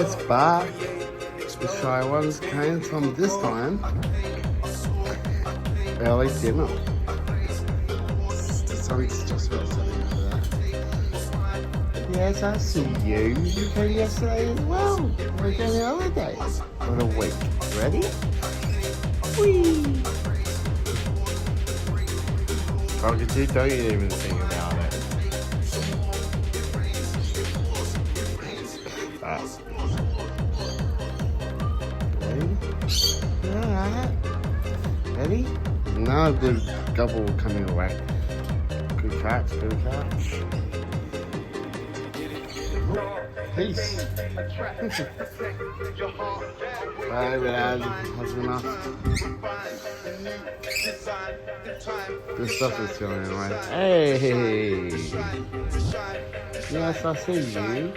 It's back. The shy ones came from this time. Early dinner. The sun's just about setting for that. Yes, I see you. You came yesterday as well. We're going on holiday. What a week. Ready? Whee! Kookie, don't you even think about it. Ready? Alright. Ready? Another good couple coming away. Good catch, good catch. Peace. Bye, Brad. That's enough. This stuff is going away. Hey! Yes, I see you.